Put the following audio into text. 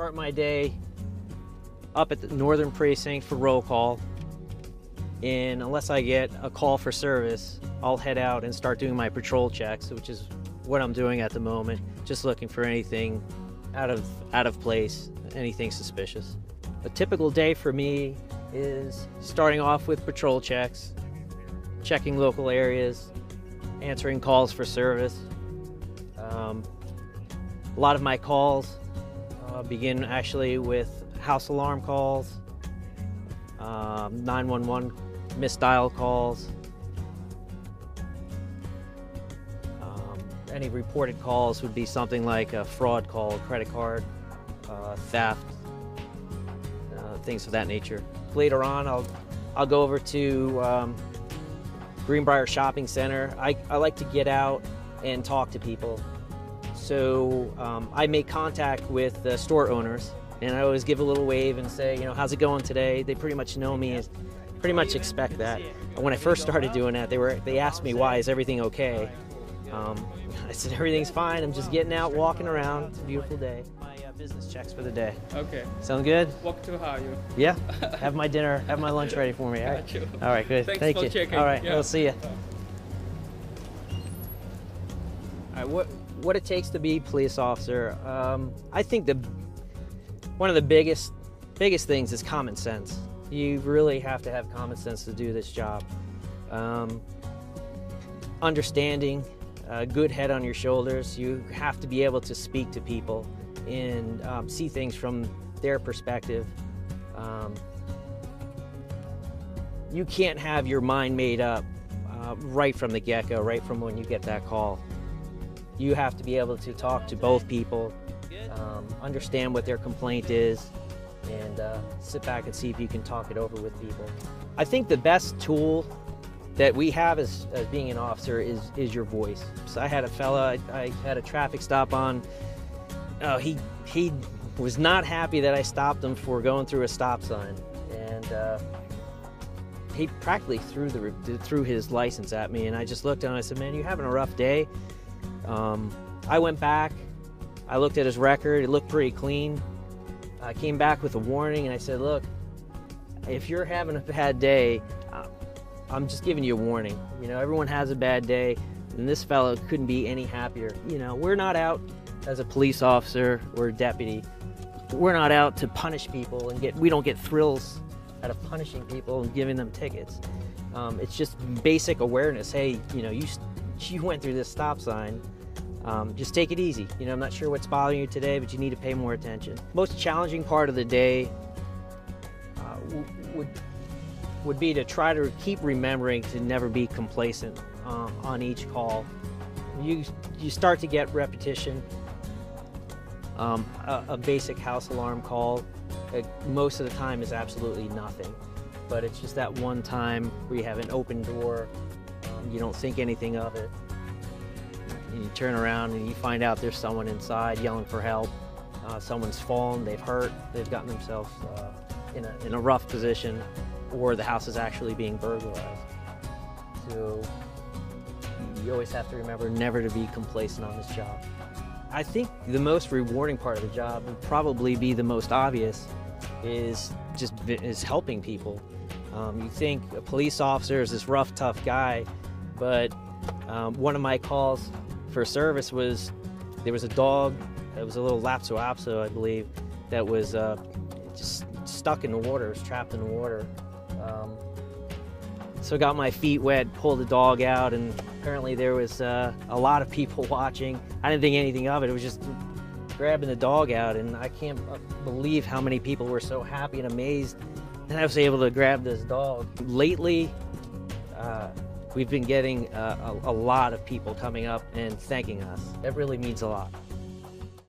Start my day up at the northern precinct for roll call, and unless I get a call for service, I'll head out and start doing my patrol checks, which is what I'm doing at the moment, just looking for anything out of place, anything suspicious. A typical day for me is starting off with patrol checks, checking local areas, answering calls for service. A lot of my calls begin actually with house alarm calls, 911 misdial calls, any reported calls would be something like a fraud call, credit card, theft, things of that nature. Later on, I'll go over to Greenbrier Shopping Center. I like to get out and talk to people. So I make contact with the store owners, and I always give a little wave and say, you know, how's it going today? They pretty much know me, pretty much expect that. When I first started doing that, they asked me, why is everything okay? I said, everything's fine. I'm just getting out, walking around. It's a beautiful day. My business checks for the day. Okay. Sound good? Walk to how you? Yeah. Have my dinner, have my lunch ready for me. All right. Got you. All right, good. Thanks for you. checking. All right, Yeah. We'll see you. All right, what it takes to be a police officer, I think one of the biggest things is common sense. You really have to have common sense to do this job. Understanding, a good head on your shoulders. You have to be able to speak to people and see things from their perspective. You can't have your mind made up right from the get-go, right from when you get that call. You have to be able to talk to both people, understand what their complaint is, and sit back and see if you can talk it over with people. I think the best tool that we have as being an officer is your voice. So I had a fella, I had a traffic stop on. He was not happy that I stopped him for going through a stop sign, and he practically threw his license at me, and I just looked at him and I said, man, you having a rough day? I went back, I looked at his record, it looked pretty clean. I came back with a warning and I said, look, if you're having a bad day, I'm just giving you a warning. You know, everyone has a bad day, and this fellow couldn't be any happier. You know, we're not out as a police officer or a deputy. We're not out to punish people and we don't get thrills out of punishing people and giving them tickets. It's just basic awareness. Hey, you know, you went through this stop sign. Just take it easy. You know, I'm not sure what's bothering you today, but you need to pay more attention. Most challenging part of the day would be to try to keep remembering to never be complacent on each call. You start to get repetition. A basic house alarm call, most of the time is absolutely nothing, but it's just that one time where you have an open door, you don't think anything of it, and you turn around and you find out there's someone inside yelling for help. Someone's fallen, they've gotten themselves in a rough position, or the house is actually being burglarized. So you always have to remember never to be complacent on this job. I think the most rewarding part of the job would probably be the most obvious, is helping people. You think a police officer is this rough, tough guy, but one of my calls for service was, there was a dog, it was a little Lapso, I believe, that was just stuck in the water, was trapped in the water. So I got my feet wet, pulled the dog out, and apparently there was a lot of people watching. I didn't think anything of it. It was just grabbing the dog out, and I can't believe how many people were so happy and amazed that I was able to grab this dog. Lately, we've been getting a lot of people coming up and thanking us. That really means a lot.